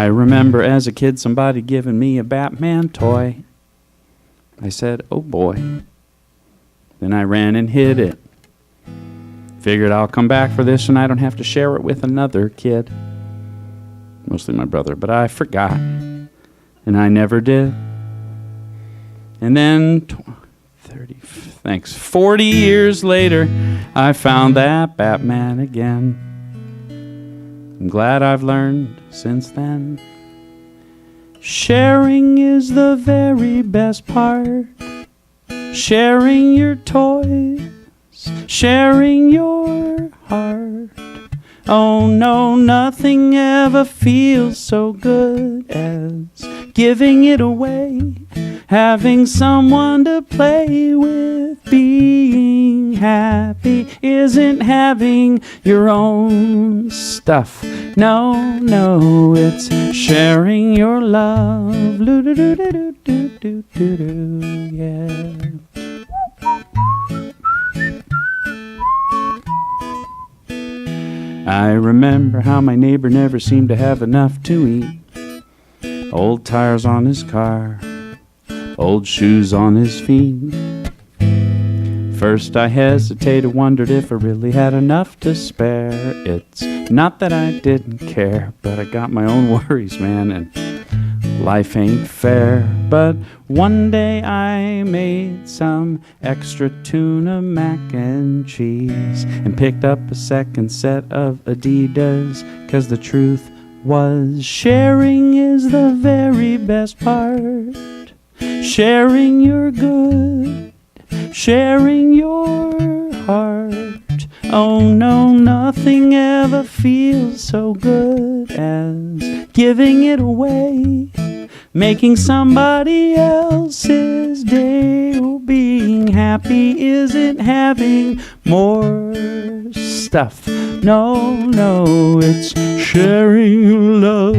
I remember as a kid somebody giving me a Batman toy. I said, oh boy. Then I ran and hid it. Figured I'll come back for this and I don't have to share it with another kid. Mostly my brother, but I forgot. And I never did. And then 40 years later, I found that Batman again. I'm glad I've learned since then. Sharing is the very best part. Sharing your toys, sharing your heart. Oh no, nothing ever feels so good as giving it away. Having someone to play with. Being happy isn't having your own stuff. No, no, it's sharing your love. Yeah. I remember how my neighbor never seemed to have enough to eat. Old tires on his car, old shoes on his feet. First I hesitated, wondered if I really had enough to spare. It's not that I didn't care, but I got my own worries, man, and life ain't fair. But one day I made some extra tuna mac and cheese and picked up a second set of Adidas, 'cause the truth was sharing is the very best part. Sharing your good, sharing your heart. Oh no, nothing ever feels so good as giving it away. Making somebody else's day. Oh, being happy isn't having more stuff. No, no, it's sharing your love.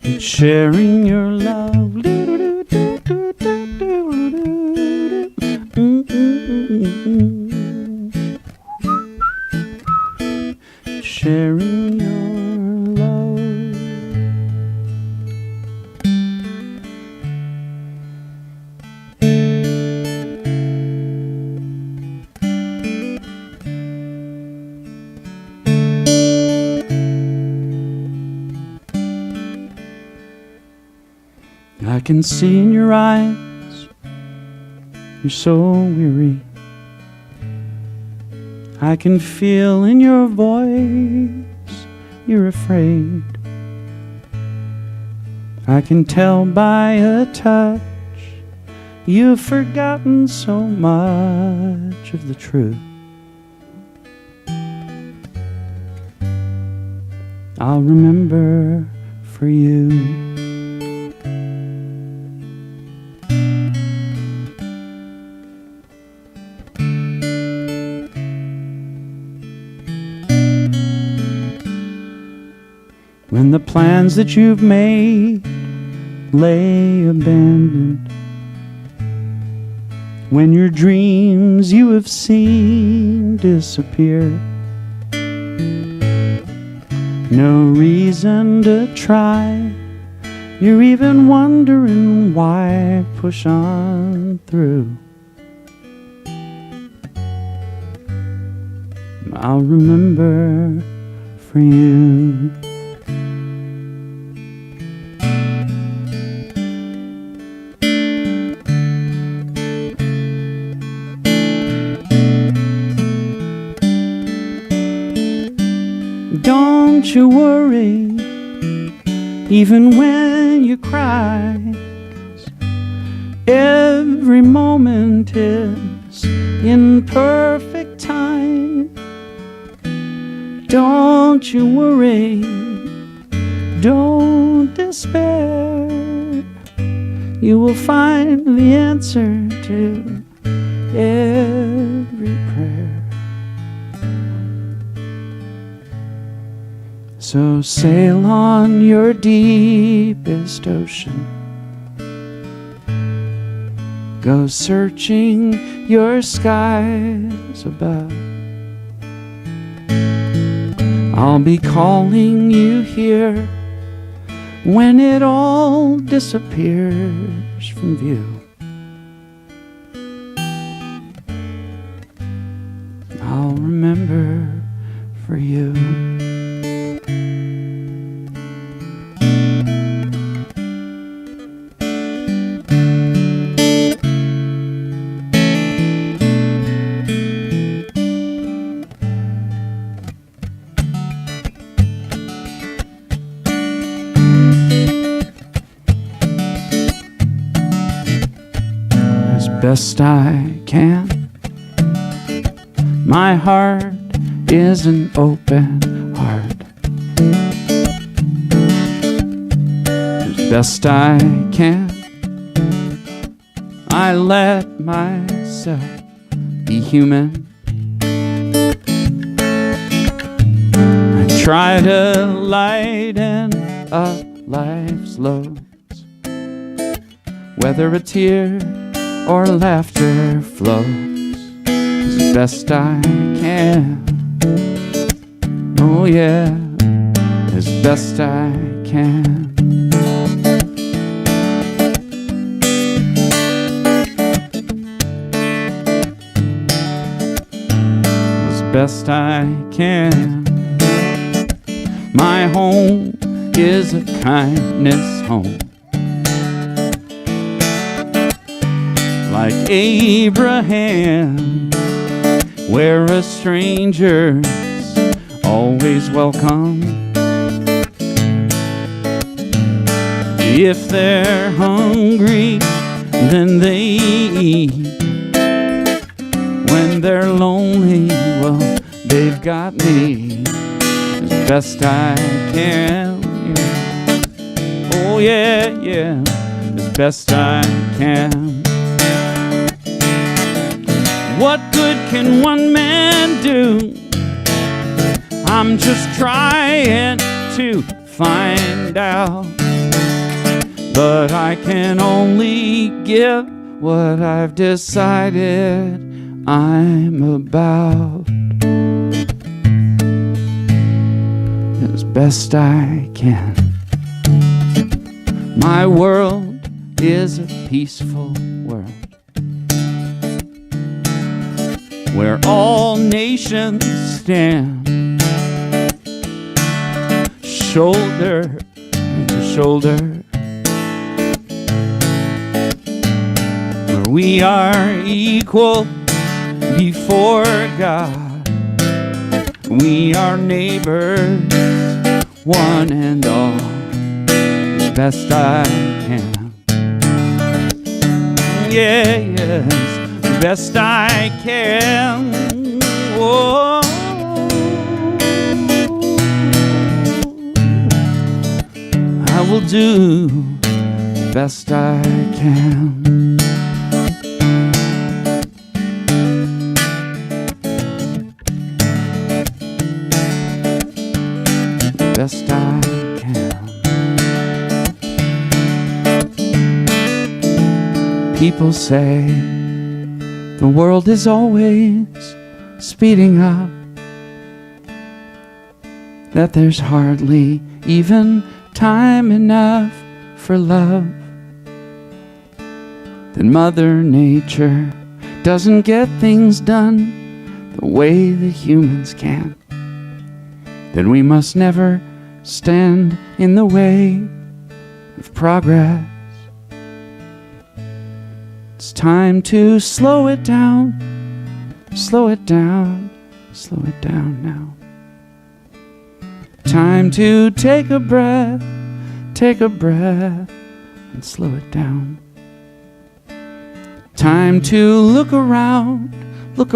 It's sharing your love. Sharing your love. I can see in your eyes you're so weary. I can feel in your voice you're afraid. I can tell by a touch you've forgotten so much of the truth. I'll remember for you. When the plans that you've made lay abandoned, when your dreams you have seen disappear, no reason to try, you're even wondering why. Push on through. I'll remember for you. Don't you worry, even when you cry, 'cause every moment is in perfect time. Don't you worry, don't despair. You will find the answer to every prayer. So sail on your deepest ocean go searching your skies above. I'll be calling you here when it all disappears from view. I'll remember for you. As best I can, my heart is an open heart. As best I can, I let myself be human. I try to lighten up life's loads, whether a tear or laughter flows. As best I can, oh yeah, as best I can. As best I can, my home is a kindness home. Like Abraham, where a stranger's always welcome. If they're hungry, then they eat. When they're lonely, well, they've got me. As best I can, yeah. Oh yeah, yeah, as best I can. What good can one man do? I'm just trying to find out. But I can only give what I've decided I'm about. As best I can. My world is a peaceful world, where all nations stand shoulder to shoulder, where we are equal before God. We are neighbors, one and all, as best I can. Yeah, yes, best I can. Whoa. I will do the best I can. Best I can. People say the world is always speeding up, that there's hardly even time enough for love, that Mother Nature doesn't get things done the way the humans can, that we must never stand in the way of progress. It's time to slow it down, slow it down, slow it down now. Time to take a breath, and slow it down. Time to look around at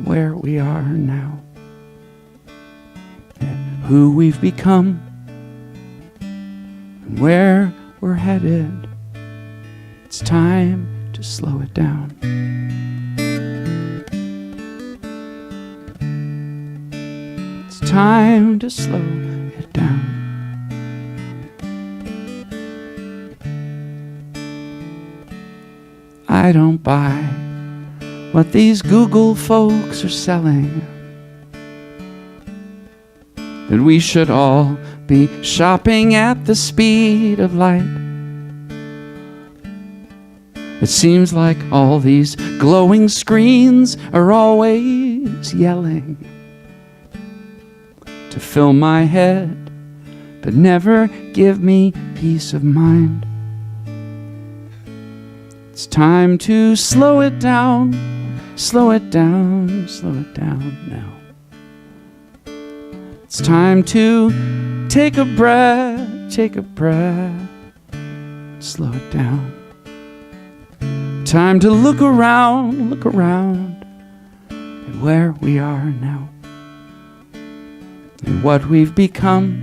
where we are now, and who we've become, and where we're headed. It's time to slow it down. It's time to slow it down. I don't buy what these Google folks are selling. That we should all be shopping at the speed of light. It seems like all these glowing screens are always yelling to fill my head, but never give me peace of mind. It's time to slow it down, slow it down, slow it down now. It's time to take a breath, slow it down. Time to look around at where we are now and what we've become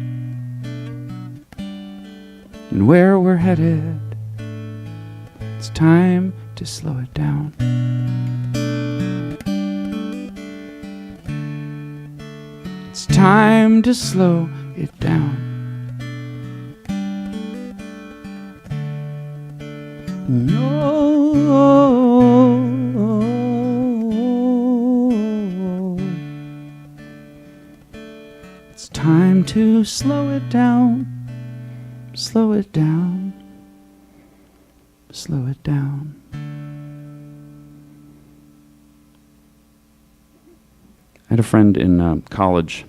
and where we're headed. It's time to slow it down. It's time to slow it down. No. It's time to slow it down, slow it down, slow it down. I had a friend in college.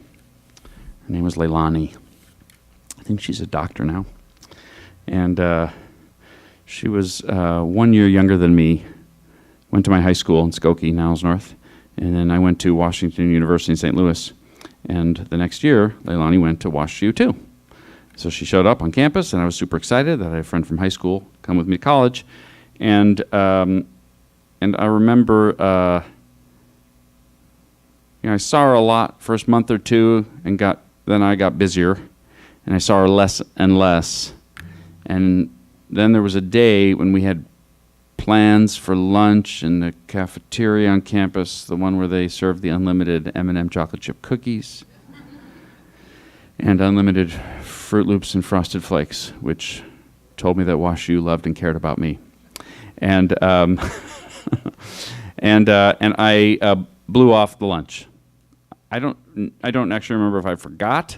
Her name was Leilani. I think she's a doctor now. And she was 1 year younger than me. Went to my high school in Skokie, Niles North. And then I went to Washington University in St. Louis. And the next year, Leilani went to Wash U too. So she showed up on campus, and I was super excited that I had a friend from high school come with me to college. And I remember, I saw her a lot first month or two, and then I got busier, and I saw her less and less. And then there was a day when we had plans for lunch in the cafeteria on campus, the one where they served the unlimited M&M chocolate chip cookies and unlimited Fruit Loops and Frosted Flakes, which told me that Wash U loved and cared about me. And and I blew off the lunch. I don't actually remember if I forgot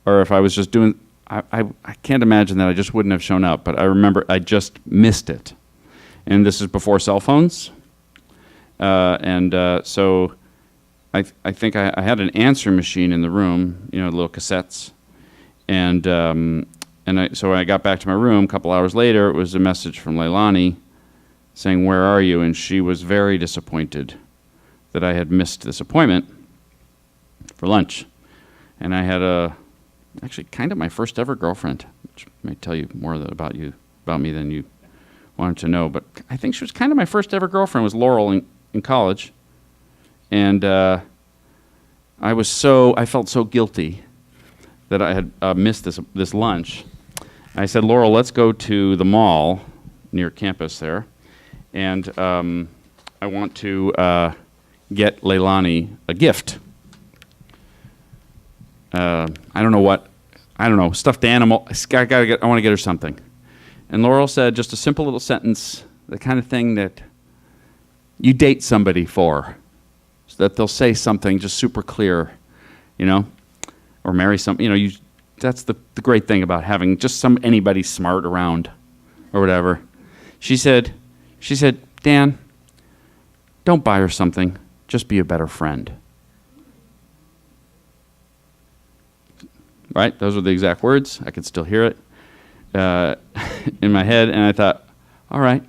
or if I was just doing. I can't imagine that I just wouldn't have shown up, but I remember I just missed it. And this is before cell phones. So I think I had an answer machine in the room, little cassettes. So when I got back to my room a couple hours later, it was a message from Leilani saying, "Where are you?" And she was very disappointed that I had missed this appointment for lunch. And I had actually kind of my first ever girlfriend, which may tell you more about me than you wanted to know. But I think she was kind of my first ever girlfriend, was Laurel in college. And I felt so guilty that I had missed this lunch. I said, "Laurel, let's go to the mall near campus there. And I want to get Leilani a gift. I don't know, stuffed animal. I want to get her something." And Laurel said just a simple little sentence, the kind of thing that you date somebody for, so that they'll say something just super clear, or marry that's the great thing about having just anybody smart around or whatever. She said, "Dan, don't buy her something, just be a better friend." Right? Those were the exact words. I could still hear it in my head, and I thought, all right,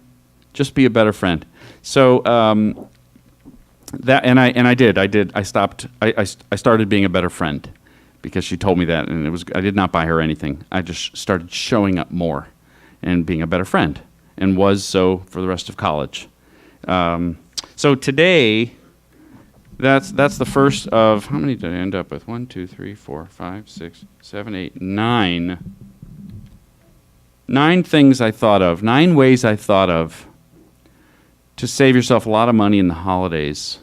just be a better friend. So I did. I stopped. I started being a better friend because she told me that, and I did not buy her anything. I just started showing up more and being a better friend, and was so for the rest of college. So today, that's the first of, how many did I end up with? 1, 2, 3, 4, 5, 6, 7, 8, 9. 9 things I thought of, 9 ways I thought of to save yourself a lot of money in the holidays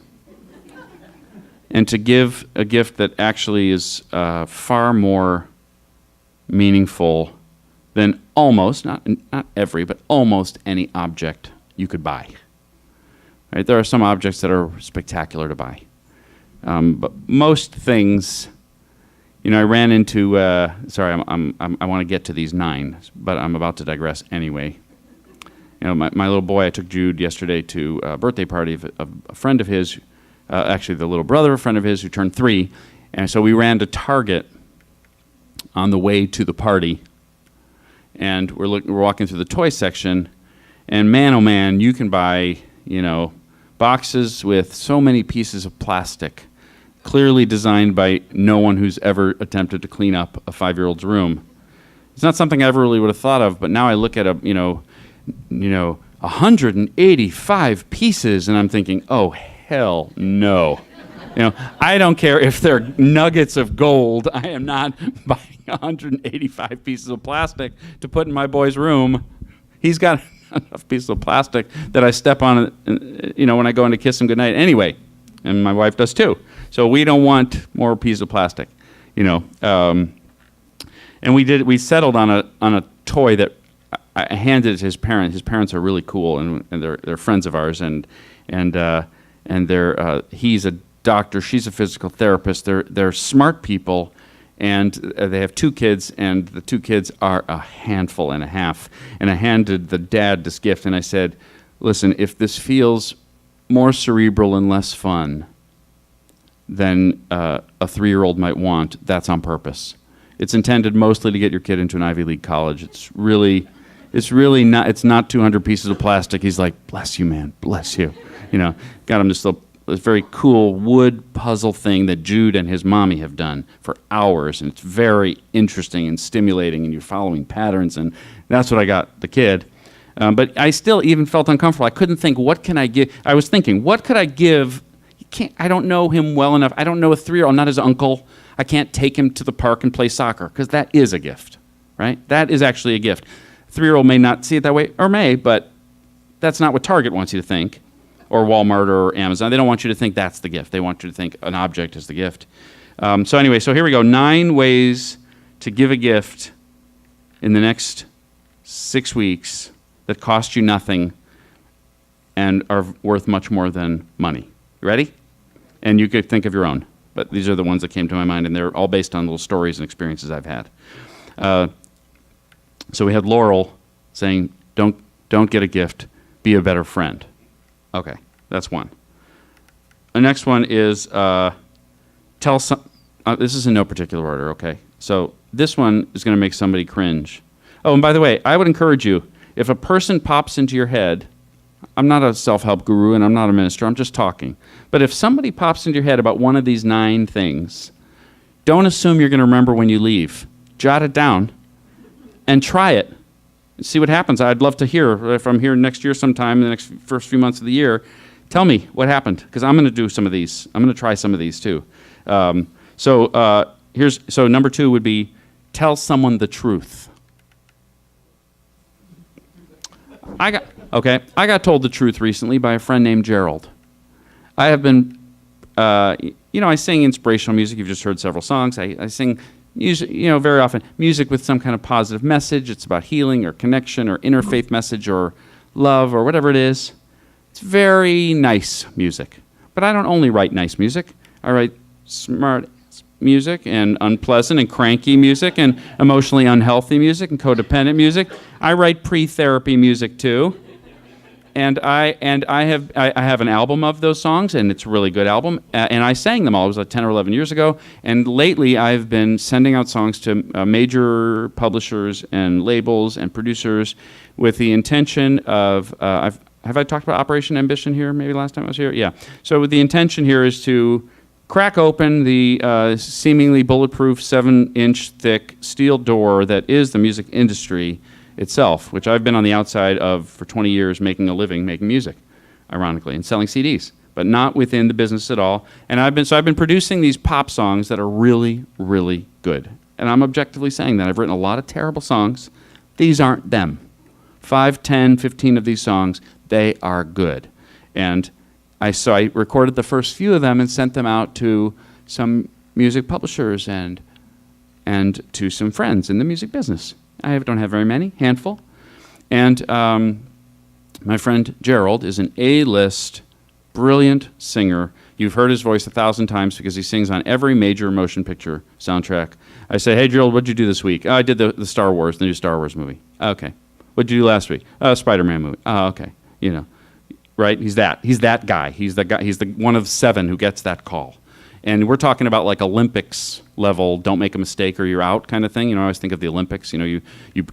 and to give a gift that actually is far more meaningful than almost, not every, but almost any object you could buy. Right? There are some objects that are spectacular to buy. But most things, I ran into, sorry, I want to get to these 9, but I'm about to digress anyway. My little boy, I took Jude yesterday to a birthday party of a friend of his, actually the little brother of a friend of his who turned 3. And so we ran to Target on the way to the party. And we're walking through the toy section. And man, oh man, you can buy, boxes with so many pieces of plastic, clearly designed by no one who's ever attempted to clean up a 5-year-old's room. It's not something I ever really would have thought of, but now I look at 185 pieces, and I'm thinking, oh, hell no. I don't care if they're nuggets of gold. I am not buying 185 pieces of plastic to put in my boy's room. He's got enough pieces of plastic that I step on it, when I go in to kiss him goodnight anyway, and my wife does too. So we don't want more pieces of plastic, And we settled on a toy that I handed it to his parents. His parents are really cool, and they're friends of ours, and he's a doctor, she's a physical therapist. They're smart people, and they have 2 kids, and the 2 kids are a handful and a half. And I handed the dad this gift, and I said, "Listen, if this feels more cerebral and less fun than a 3-year-old might want, that's on purpose. It's intended mostly to get your kid into an Ivy League college. It's really not. It's not 200 pieces of plastic." He's like, "Bless you, man. Bless you." Got him this very cool wood puzzle thing that Jude and his mommy have done for hours, and it's very interesting and stimulating, and you're following patterns, and that's what I got the kid. But I still even felt uncomfortable. I couldn't think, what can I give? I was thinking, what could I give? I don't know him well enough. I don't know a 3-year-old. I'm not his uncle. I can't take him to the park and play soccer, because that is a gift, right? That is actually a gift. 3-year-old may not see it that way, or may, but that's not what Target wants you to think, or Walmart or Amazon. They don't want you to think that's the gift. They want you to think an object is the gift. So here we go. 9 ways to give a gift in the next 6 weeks that cost you nothing and are worth much more than money. You ready? And you could think of your own, but these are the ones that came to my mind, and they're all based on little stories and experiences I've had. So we had Laurel saying, don't get a gift, be a better friend. Okay, that's one. The next one is tell some. This is in no particular order, okay? So this one is going to make somebody cringe. Oh, and by the way, I would encourage you, if a person pops into your head, I'm not a self-help guru and I'm not a minister, I'm just talking. But if somebody pops into your head about one of these 9 things, don't assume you're going to remember when you leave. Jot it down and try it. See what happens. I'd love to hear. If I'm here next year sometime, in the first few months of the year, tell me what happened, because I'm going to do some of these. I'm going to try some of these too. So number 2 would be tell someone the truth. I got told the truth recently by a friend named Gerald. I have been, I sing inspirational music. You've just heard several songs. I sing music, very often music with some kind of positive message. It's about healing or connection or interfaith message or love or whatever it is. It's very nice music. But I don't only write nice music. I write smart music and unpleasant and cranky music and emotionally unhealthy music and codependent music. I write pre-therapy music too. And I have an album of those songs, and it's a really good album. And I sang them all. It was like 10 or 11 years ago. And lately, I've been sending out songs to major publishers and labels and producers with the intention of. Have I talked about Operation Ambition here? Maybe last time I was here. Yeah. So the intention here is to crack open the seemingly bulletproof 7-inch thick steel door that is the music industry itself, which I've been on the outside of for 20 years, making a living making music, ironically, and selling CDs, but not within the business at all. And I've been producing these pop songs that are really, really good. And I'm objectively saying that. I've written a lot of terrible songs. These aren't them. 5, 10, 15 of these songs, they are good. And I recorded the first few of them and sent them out to some music publishers and to some friends in the music business. I don't have very many, handful. And my friend Gerald is an A-list brilliant singer. You've heard his voice 1,000 times because he sings on every major motion picture soundtrack. I say, hey, Gerald, what'd you do this week? Oh, I did the Star Wars, the new Star Wars movie. Okay. What'd you do last week? Spider-Man movie. Oh, okay. You know, right? He's that guy. He's the guy. He's the one of 7 who gets that call. And we're talking about like Olympics level, don't make a mistake or you're out kind of thing. You know, I always think of the Olympics. You know, you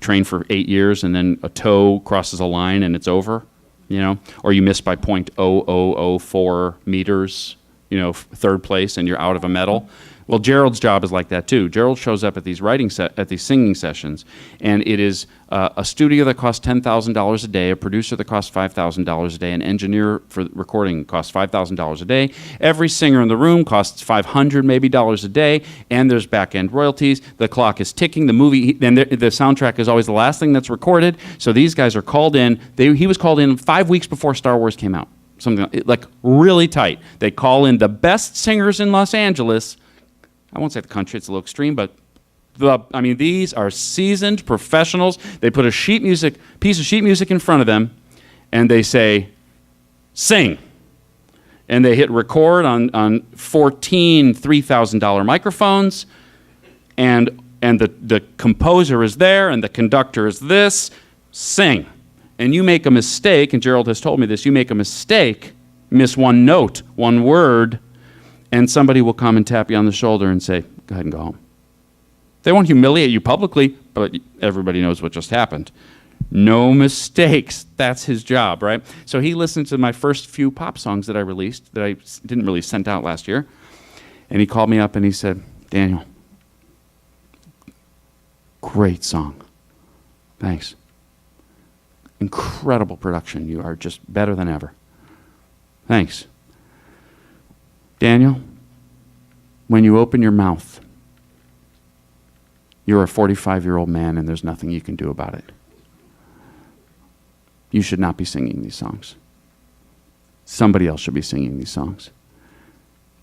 train for 8 years and then a toe crosses a line and it's over, you know, or you miss by 0.0004 meters, you know, third place and you're out of a medal. Well, Gerald's job is like that too. Gerald shows up at these at these singing sessions, and it is a studio that costs $10,000 a day, a producer that costs $5,000 a day, an engineer for recording costs $5,000 a day. Every singer in the room costs $500 maybe dollars a day, and there's back-end royalties. The clock is ticking. The movie, and the soundtrack is always the last thing that's recorded. So these guys are called in. He was called in 5 weeks before Star Wars came out. Something like really tight. They call in the best singers in Los Angeles. I won't say the country, it's a little extreme, but these are seasoned professionals. They put a piece of sheet music in front of them, and they say, sing. And they hit record on 14 $3,000 microphones, and the composer is there, and the conductor is this, sing. And you make a mistake, and Gerald has told me this, you make a mistake, miss one note, one word, and somebody will come and tap you on the shoulder and say, go ahead and go home. They won't humiliate you publicly, but everybody knows what just happened. No mistakes. That's his job, right? So he listened to my first few pop songs that I released, that I didn't really send out last year. And he called me up and he said, Daniel, great song. Thanks. Incredible production. You are just better than ever. Thanks. Daniel, when you open your mouth, you're a 45-year-old man and there's nothing you can do about it. You should not be singing these songs. Somebody else should be singing these songs.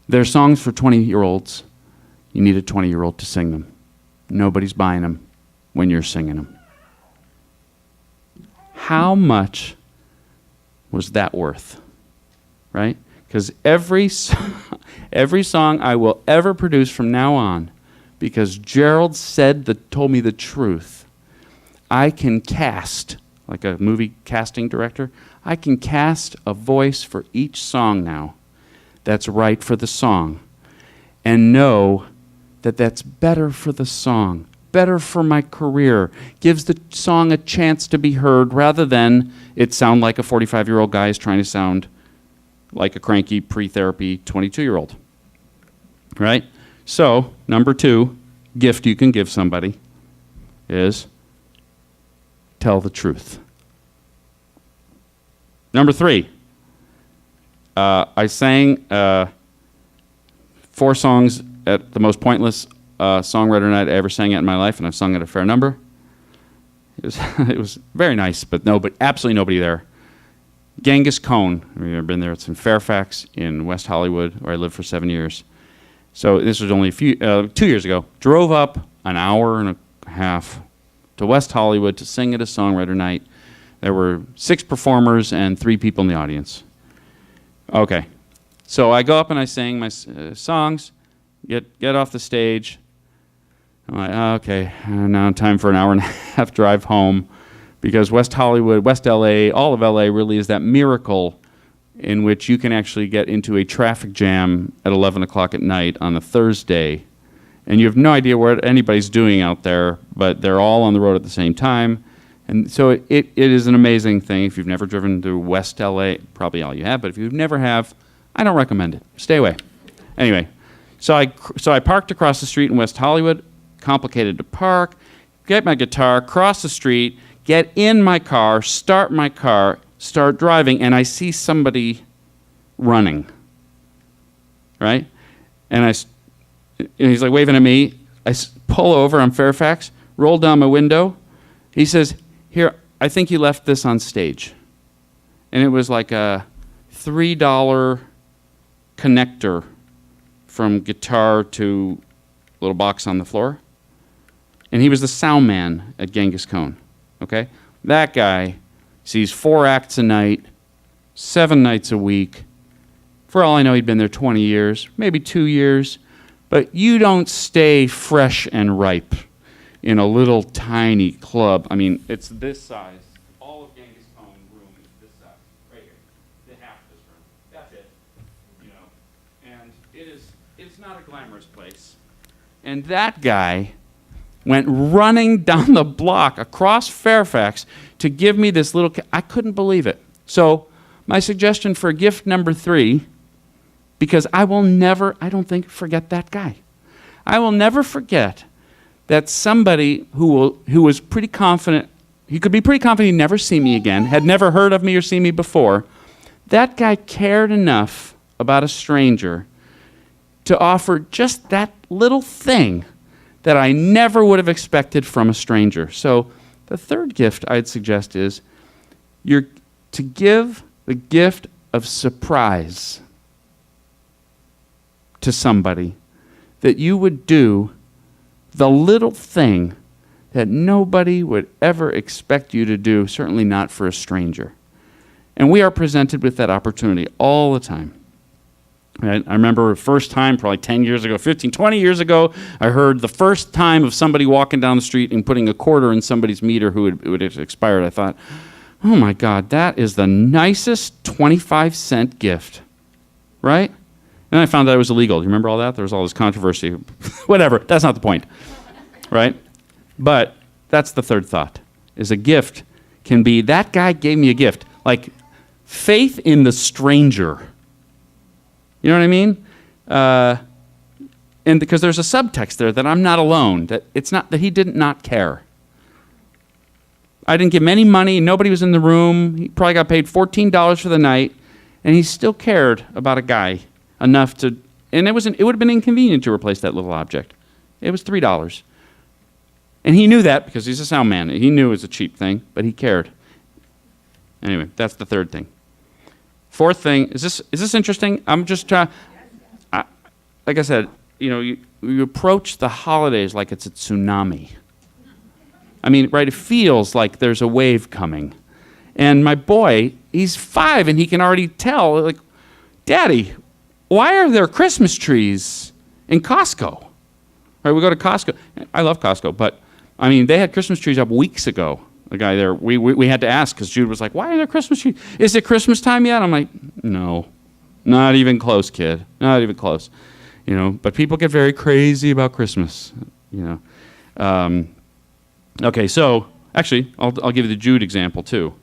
They're songs for 20-year-olds. You need a 20-year-old to sing them. Nobody's buying them when you're singing them. How much was that worth? Right? Because every song I will ever produce from now on, because Gerald told me the truth, I can cast, like a movie casting director, I can cast a voice for each song now that's right for the song and know that that's better for the song, better for my career, gives the song a chance to be heard rather than it sound like a 45-year-old guy is trying to sound like a cranky pre-therapy 22-year-old, right? So, number 2 gift you can give somebody is tell the truth. Number 3, I sang 4 songs at the most pointless songwriter night I ever sang at in my life, and I've sung at a fair number. It was very nice, but absolutely nobody there. Genghis Khan, have you ever been there? It's in Fairfax in West Hollywood, where I lived for 7 years. So this was only 2 years ago. Drove up an hour and a half to West Hollywood to sing at a songwriter night. There were 6 performers and 3 people in the audience. Okay, so I go up and I sing my songs, get off the stage. I'm like, okay, now time for an hour and a half drive home. Because West Hollywood, West LA, all of LA really is that miracle in which you can actually get into a traffic jam at 11 o'clock at night on a Thursday, and you have no idea what anybody's doing out there, but they're all on the road at the same time. And so it is an amazing thing. If you've never driven to West LA, probably all you have, but if you never have, I don't recommend it. Stay away. Anyway, so I parked across the street in West Hollywood, complicated to park, get my guitar, cross the street, get in my car, start driving, and I see somebody running, right? And he's like waving at me. I pull over on Fairfax, roll down my window. He says, here, I think you left this on stage. And it was like a $3 connector from guitar to little box on the floor. And he was the sound man at Genghis Khan. Okay? That guy sees 4 acts a night, 7 nights a week, For all I know, he'd been there 20 years, maybe 2 years. But you don't stay fresh and ripe in a little tiny club. I mean, it's this size. All of Genghis Khan room is this size, right here. The half of this room. That's it. You know, and it's not a glamorous place. And that guy went running down the block across Fairfax to give me this little. I couldn't believe it. So my suggestion for gift number 3. Because I will never, I don't think, forget that guy. I will never forget that somebody who was pretty confident, he could be pretty confident he'd never see me again, had never heard of me or seen me before. That guy cared enough about a stranger to offer just that little thing that I never would have expected from a stranger. So the third gift I'd suggest is you're to give the gift of surprise to somebody, that you would do the little thing that nobody would ever expect you to do, certainly not for a stranger. And we are presented with that opportunity all the time. Right? I remember the first time, probably 10 years ago, 15, 20 years ago, I heard the first time of somebody walking down the street and putting a quarter in somebody's meter who had expired. I thought, oh my God, that is the nicest 25-cent gift, right? And I found out it was illegal. Do you remember all that? There was all this controversy. Whatever, that's not the point, right? But that's the third thought, is a gift can be, that guy gave me a gift. Like faith in the stranger. You know what I mean? And because there's a subtext there that I'm not alone, that it's not that he did not care. I didn't give him any money. Nobody was in the room. He probably got paid $14 for the night, and he still cared about a guy enough to, and it would have been inconvenient to replace that little object. It was $3. And he knew that because he's a sound man. He knew it was a cheap thing, but he cared. Anyway, that's the third thing. Fourth thing, is this interesting? I'm just trying, like I said, you know, you approach the holidays like it's a tsunami. I mean, right, it feels like there's a wave coming. And my boy, he's 5 and he can already tell, like, Daddy, why are there Christmas trees in Costco? Right, we go to Costco. I love Costco, but I mean, they had Christmas trees up weeks ago. The guy there, we had to ask because Jude was like, why are there Christmas trees? Is it Christmas time yet? I'm like, no, not even close, kid. Not even close. You know, but people get very crazy about Christmas, you know. Okay, so actually, I'll give you the Jude example too.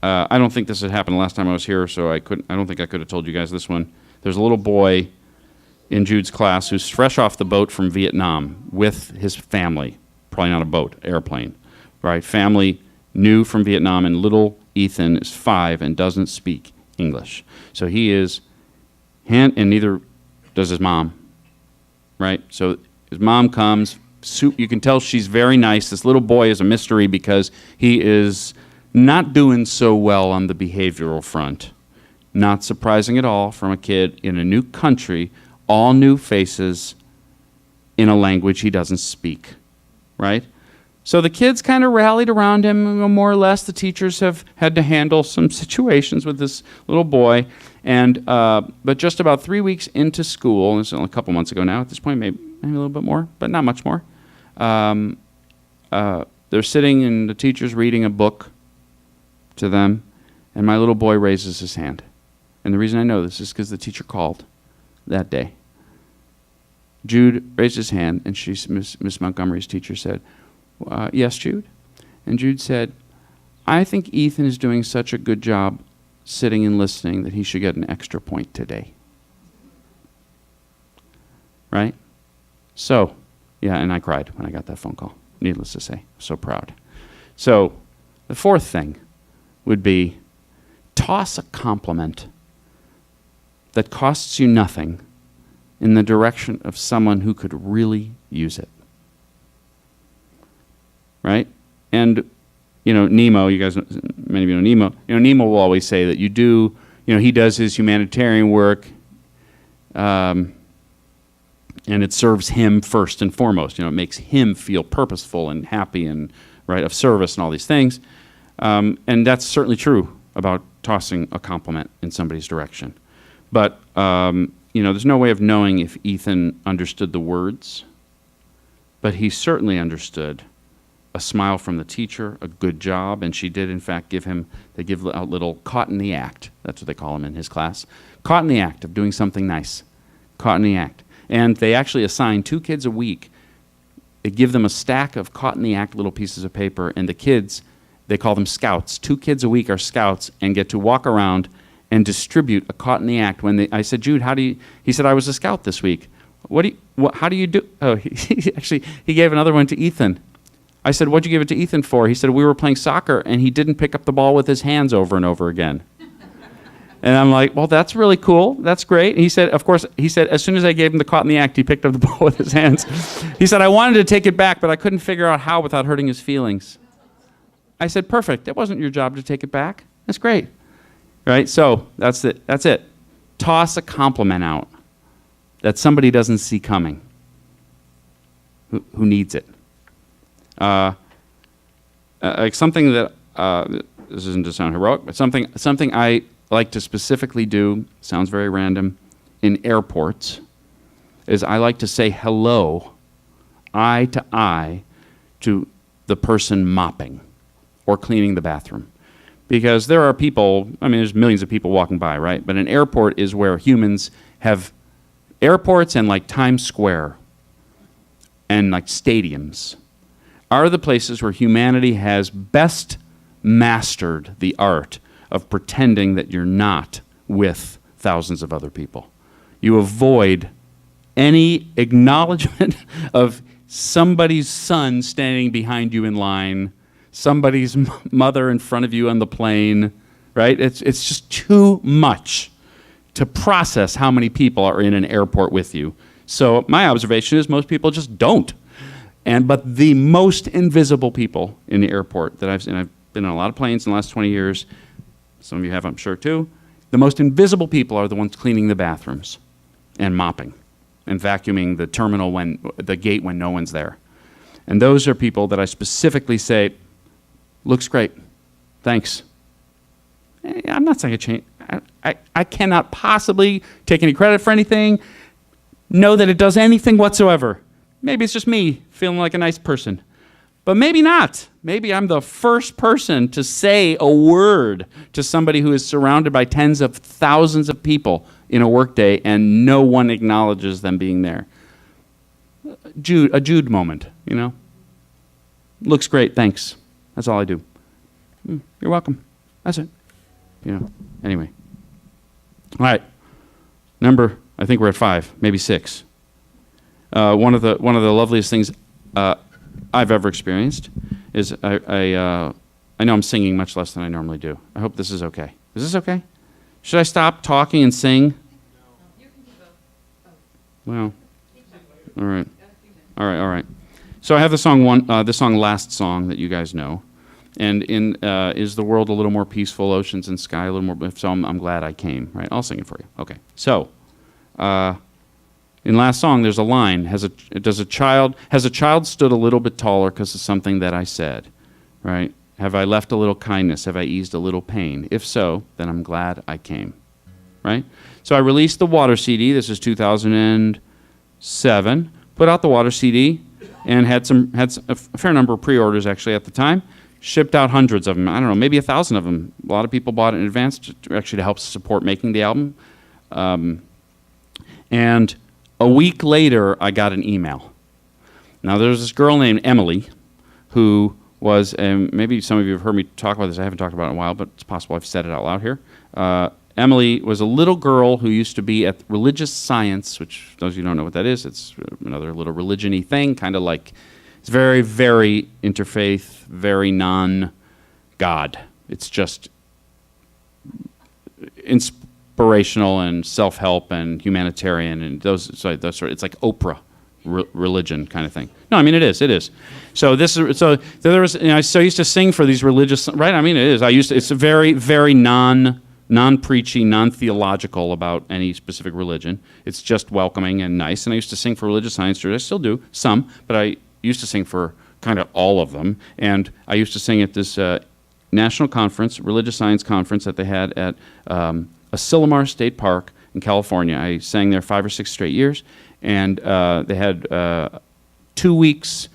I don't think this had happened the last time I was here, so I don't think I could have told you guys this one. There's a little boy in Jude's class who's fresh off the boat from Vietnam with his family. Probably not a boat, airplane, right? Family new from Vietnam, and little Ethan is 5 and doesn't speak English. So he is, and neither does his mom, right? So his mom comes, you can tell she's very nice. This little boy is a mystery because he is not doing so well on the behavioral front. Not surprising at all from a kid in a new country, all new faces, in a language he doesn't speak, right? So the kids kind of rallied around him, more or less. The teachers have had to handle some situations with this little boy. And but just about 3 weeks into school, and it's only a couple months ago now at this point, maybe a little bit more, but not much more, they're sitting and the teacher's reading a book to them, and my little boy raises his hand. And the reason I know this is because the teacher called that day. Jude raised his hand, and Miss Montgomery's teacher said, yes, Jude? And Jude said, I think Ethan is doing such a good job sitting and listening that he should get an extra point today. Right? So, yeah, and I cried when I got that phone call, needless to say. So proud. So, the fourth thing would be toss a compliment that costs you nothing in the direction of someone who could really use it. Right? And, you know, Nemo, you guys, many of you know Nemo. You know, Nemo will always say that you do, you know, he does his humanitarian work, and it serves him first and foremost. You know, it makes him feel purposeful and happy and, right, of service and all these things. And that's certainly true about tossing a compliment in somebody's direction. But, there's no way of knowing if Ethan understood the words, but he certainly understood a smile from the teacher, a good job, and she did, in fact, give out little caught in the act. That's what they call him in his class. Caught in the act of doing something nice. Caught in the act. And they actually assign 2 kids a week. They give them a stack of caught in the act little pieces of paper, and the kids, they call them scouts. 2 kids a week are scouts and get to walk around and distribute a caught in the act. I said, Jude, he said, I was a scout this week. How do you do? Oh, he gave another one to Ethan. I said, what'd you give it to Ethan for? He said, we were playing soccer, and he didn't pick up the ball with his hands over and over again. And I'm like, well, that's really cool. That's great. And he said, as soon as I gave him the caught in the act, he picked up the ball with his hands. He said, I wanted to take it back, but I couldn't figure out how without hurting his feelings. I said, perfect. It wasn't your job to take it back. That's great. Right? So that's it. That's it. Toss a compliment out that somebody doesn't see coming. Who needs it? Like something that, this isn't to sound heroic, but something I like to specifically do, sounds very random, in airports, is I like to say hello, eye to the person mopping or cleaning the bathroom. Because there are people, there's millions of people walking by, right? But an airport is where humans have airports, and like Times Square and like stadiums are the places where humanity has best mastered the art of pretending that you're not with thousands of other people. You avoid any acknowledgement of somebody's son standing behind you in line, somebody's mother in front of you on the plane, right? It's just too much to process how many people are in an airport with you. So my observation is most people just don't. But the most invisible people in the airport that I've seen, I've been on a lot of planes in the last 20 years, some of you have, I'm sure, too. The most invisible people are the ones cleaning the bathrooms and mopping and vacuuming the terminal the gate when no one's there. And those are people that I specifically say, looks great, thanks. I'm not saying a change. I cannot possibly take any credit for anything, know that it does anything whatsoever. Maybe it's just me feeling like a nice person. But maybe not. Maybe I'm the first person to say a word to somebody who is surrounded by tens of thousands of people in a workday and no one acknowledges them being there. A Jude moment, Looks great, thanks. That's all I do. You're welcome. That's it. Anyway. All right. I think we're at 5, maybe 6. One of the loveliest things I've ever experienced is I know I'm singing much less than I normally do. I hope this is okay. Is this okay? Should I stop talking and sing? No. You can do both. Well, all right. So I have the song Last Song that you guys know, and in Is the World a Little More Peaceful, Oceans and Sky a Little More. So I'm glad I came. Right, I'll sing it for you. Okay. So. In Last Song, there's a line, has a child stood a little bit taller because of something that I said, right? Have I left a little kindness? Have I eased a little pain? If so, then I'm glad I came, right? So I released the Water CD. This is 2007. Put out the Water CD and had a fair number of pre-orders actually at the time. Shipped out hundreds of them. I don't know, maybe 1,000 of them. A lot of people bought it in advance to help support making the album. And a week later, I got an email. Now, there's this girl named Emily who was, maybe some of you have heard me talk about this. I haven't talked about it in a while, but it's possible I've said it out loud here. Emily was a little girl who used to be at Religious Science, which those of you who don't know what that is, it's another little religion-y thing, kind of like, it's very, very interfaith, very non-God. It's just inspirational and self-help and humanitarian and those sort. It's like Oprah religion kind of thing. No, I mean it is. So there was. I used to sing for these religious. Right. I mean it is. It's a very, very non-preachy, non-theological about any specific religion. It's just welcoming and nice. And I used to sing for Religious Science Church. I still do some, but I used to sing for kind of all of them. And I used to sing at this national conference, Religious Science conference that they had at Asilomar State Park in California. I sang there 5 or 6 straight years, and they had 2 weeks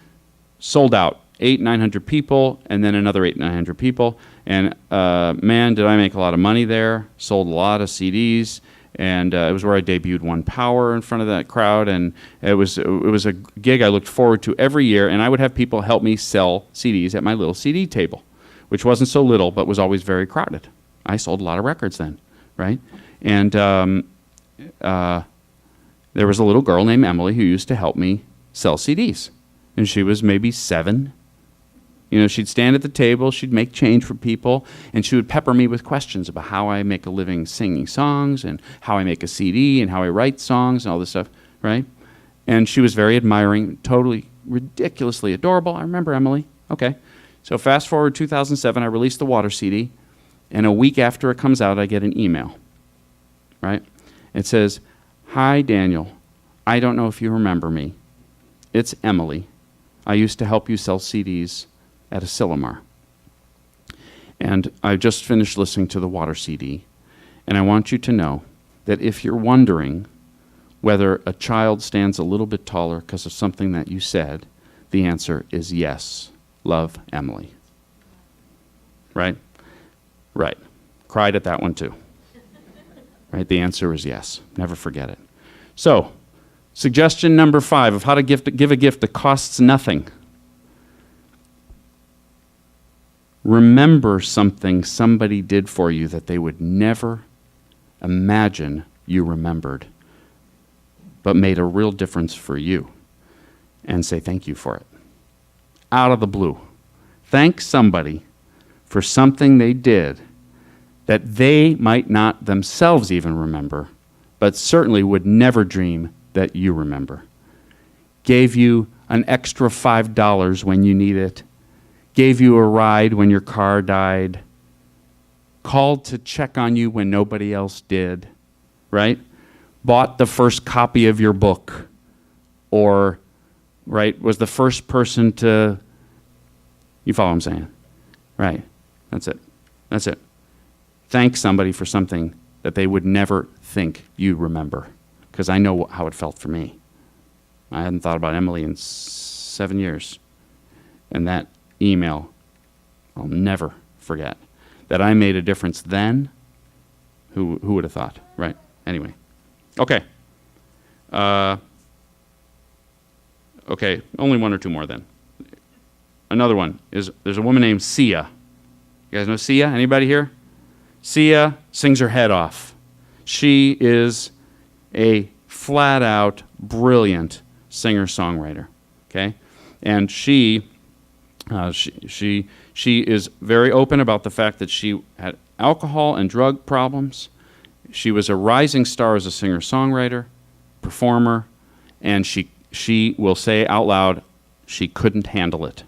sold out, 900 people, and then another 900 people. And man, did I make a lot of money there, sold a lot of CDs, and it was where I debuted One Power in front of that crowd, and it was a gig I looked forward to every year, and I would have people help me sell CDs at my little CD table, which wasn't so little, but was always very crowded. I sold a lot of records then, right? And there was a little girl named Emily who used to help me sell CDs, and she was maybe 7. You know, she'd stand at the table, she'd make change for people, and she would pepper me with questions about how I make a living singing songs and how I make a CD and how I write songs and all this stuff, right? And she was very admiring, totally ridiculously adorable. I remember Emily. Okay. So fast forward 2007, I released the Water CD, and a week after it comes out, I get an email, right? It says, "Hi, Daniel. I don't know if you remember me. It's Emily. I used to help you sell CDs at Asilomar. And I just finished listening to the Water CD, and I want you to know that if you're wondering whether a child stands a little bit taller because of something that you said, the answer is yes. Love, Emily." Right? Right. Cried at that one too. Right? The answer is yes. Never forget it. So, suggestion number 5 of how to give a gift that costs nothing. Remember something somebody did for you that they would never imagine you remembered, but made a real difference for you, and say thank you for it. Out of the blue. Thank somebody for something they did that they might not themselves even remember, but certainly would never dream that you remember. Gave you an extra $5 when you need it. Gave you a ride when your car died, called to check on you when nobody else did, right? Bought the first copy of your book, or, right, was the first person to, you follow what I'm saying? Right, that's it, that's it. Thank somebody for something that they would never think you remember, because I know how it felt for me. I hadn't thought about Emily in 7 years, and that email I'll never forget. That I made a difference then, who would have thought, right? Anyway. Okay. Okay, only 1 or 2 more then. Another one is, there's a woman named Sia. You guys know Sia? Anybody here? Sia sings her head off. She is a flat-out brilliant singer-songwriter, okay? And she is very open about the fact that she had alcohol and drug problems. She was a rising star as a singer-songwriter, performer, and she will say out loud she couldn't handle it.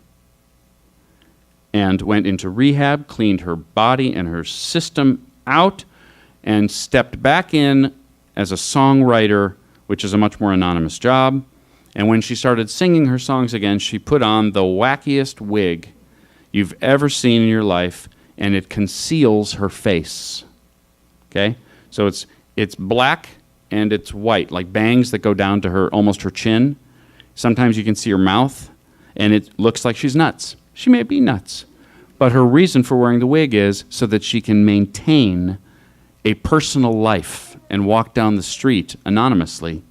And went into rehab, cleaned her body and her system out, and stepped back in as a songwriter, which is a much more anonymous job. And when she started singing her songs again, she put on the wackiest wig you've ever seen in your life, and it conceals her face. Okay? So it's black and it's white, like bangs that go down to her, almost her chin. Sometimes you can see her mouth, and it looks like she's nuts. She may be nuts. But her reason for wearing the wig is so that she can maintain a personal life and walk down the street anonymously,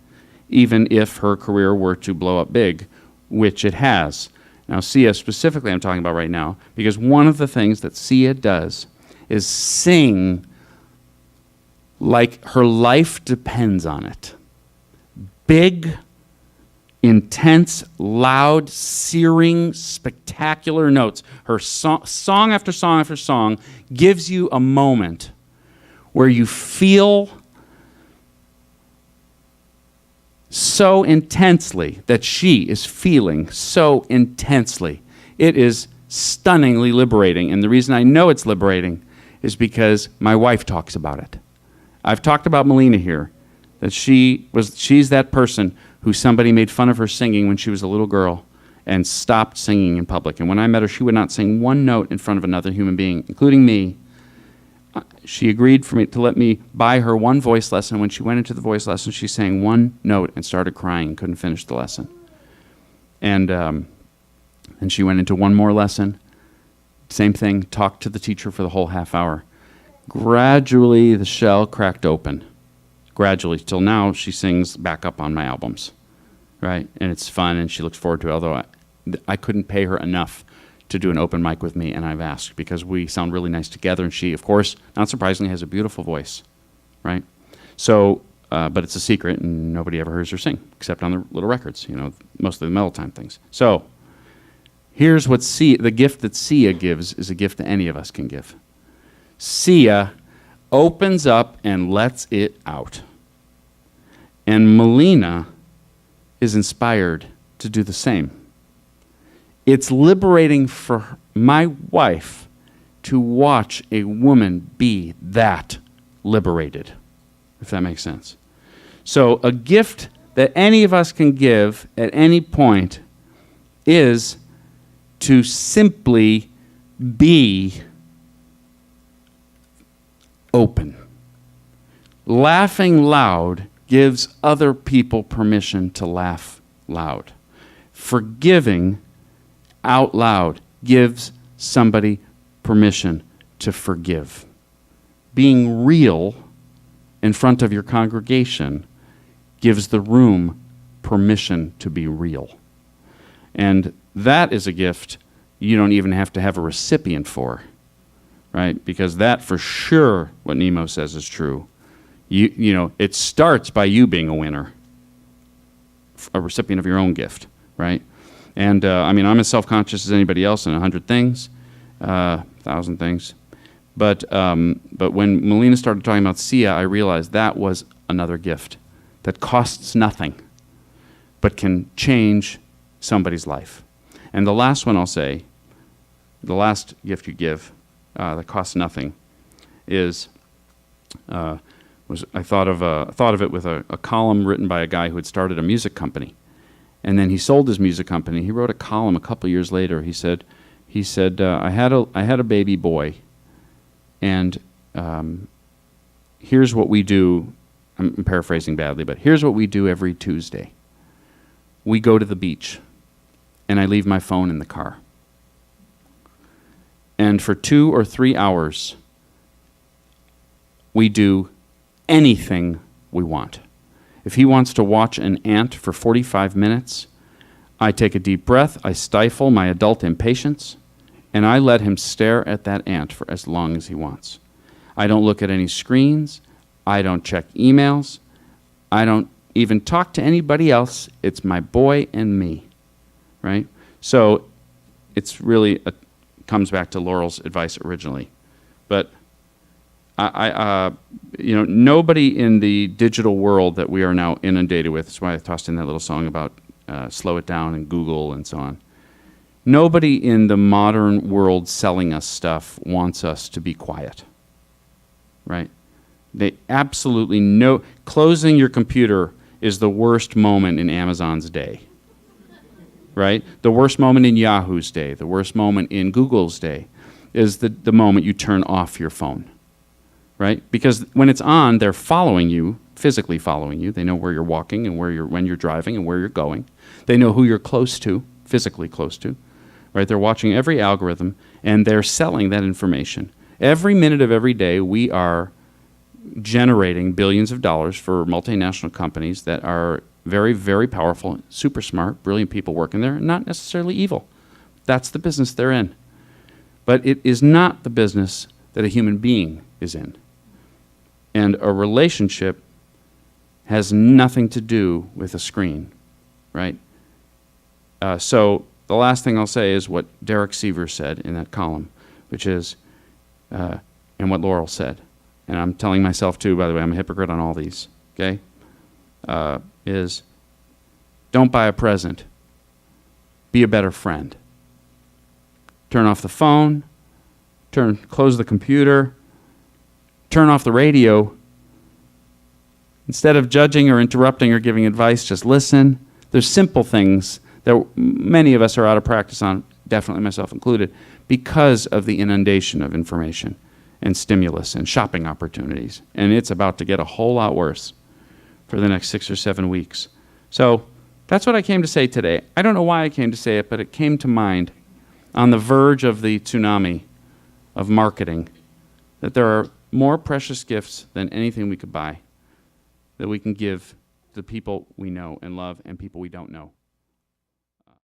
even if her career were to blow up big, which it has. Now, Sia specifically I'm talking about right now, because one of the things that Sia does is sing like her life depends on it. Big, intense, loud, searing, spectacular notes. Her song after song after song gives you a moment where you feel so intensely that she is feeling so intensely. It is stunningly liberating, and the reason I know it's liberating is because my wife talks about it. I've talked about Melina here, that she's that person who somebody made fun of her singing when she was a little girl and stopped singing in public. And when I met her, she would not sing one note in front of another human being, including me. she agreed for me to let me buy her one voice lesson. When she went into the voice lesson, she sang one note and started crying and couldn't finish the lesson. And she went into one more lesson. Same thing, talked to the teacher for the whole half hour. Gradually, the shell cracked open. Gradually, till now, she sings back up on my albums, right? And it's fun, and she looks forward to it, although I couldn't pay her enough to do an open mic with me, and I've asked because we sound really nice together, and she, of course, not surprisingly, has a beautiful voice, right? So, but it's a secret, and nobody ever hears her sing, except on the little records, mostly the Metal Time things. So, here's what the gift that Sia gives is a gift that any of us can give. Sia opens up and lets it out. And Melina is inspired to do the same. It's liberating for my wife to watch a woman be that liberated, if that makes sense. So a gift that any of us can give at any point is to simply be open. Laughing loud gives other people permission to laugh loud. Forgiving out loud gives somebody permission to forgive. Being real in front of your congregation gives the room permission to be real. And that is a gift you don't even have to have a recipient for, right? Because that for sure, what Nemo says is true. It starts by you being a winner, a recipient of your own gift, right? And I'm as self-conscious as anybody else in 100 things, 1,000 things. But when Melina started talking about Sia, I realized that was another gift that costs nothing, but can change somebody's life. And the last one I'll say, the last gift you give that costs nothing, is I thought of it with a column written by a guy who had started a music company. And then he sold his music company. He wrote a column a couple years later. He said, I had a baby boy, and here's what we do. I'm paraphrasing badly, but here's what we do every Tuesday. We go to the beach, and I leave my phone in the car. And for 2 or 3 hours, we do anything we want. If he wants to watch an ant for 45 minutes, I take a deep breath, I stifle my adult impatience, and I let him stare at that ant for as long as he wants. I don't look at any screens. I don't check emails. I don't even talk to anybody else. It's my boy and me, right? So it's really comes back to Laurel's advice originally. But nobody in the digital world that we are now inundated with, that's why I tossed in that little song about slow it down and Google and so on. Nobody in the modern world selling us stuff wants us to be quiet, right? They absolutely know. Closing your computer is the worst moment in Amazon's day, right? The worst moment in Yahoo's day, the worst moment in Google's day is the moment you turn off your phone, right? Because when it's on, they're following you, physically following you. They know where you're walking and when you're driving and where you're going. They know who you're close to, physically close to, right? They're watching every algorithm, and they're selling that information. Every minute of every day, we are generating billions of dollars for multinational companies that are very, very powerful, super smart, brilliant people working there, and not necessarily evil. That's the business they're in. But it is not the business that a human being is in. And a relationship has nothing to do with a screen, right? So the last thing I'll say is what Derek Seaver said in that column, which is, and what Laurel said, and I'm telling myself too, by the way, I'm a hypocrite on all these, okay, is don't buy a present. Be a better friend. Turn off the phone, close the computer, turn off the radio. Instead of judging or interrupting or giving advice, just listen. There's simple things that many of us are out of practice on, definitely myself included, because of the inundation of information. and stimulus and shopping opportunities. And it's about to get a whole lot worse for the next 6 or 7 weeks. So that's what I came to say today. I don't know why I came to say it, but it came to mind on the verge of the tsunami of marketing, that there are more precious gifts than anything we could buy that we can give to the people we know and love and people we don't know.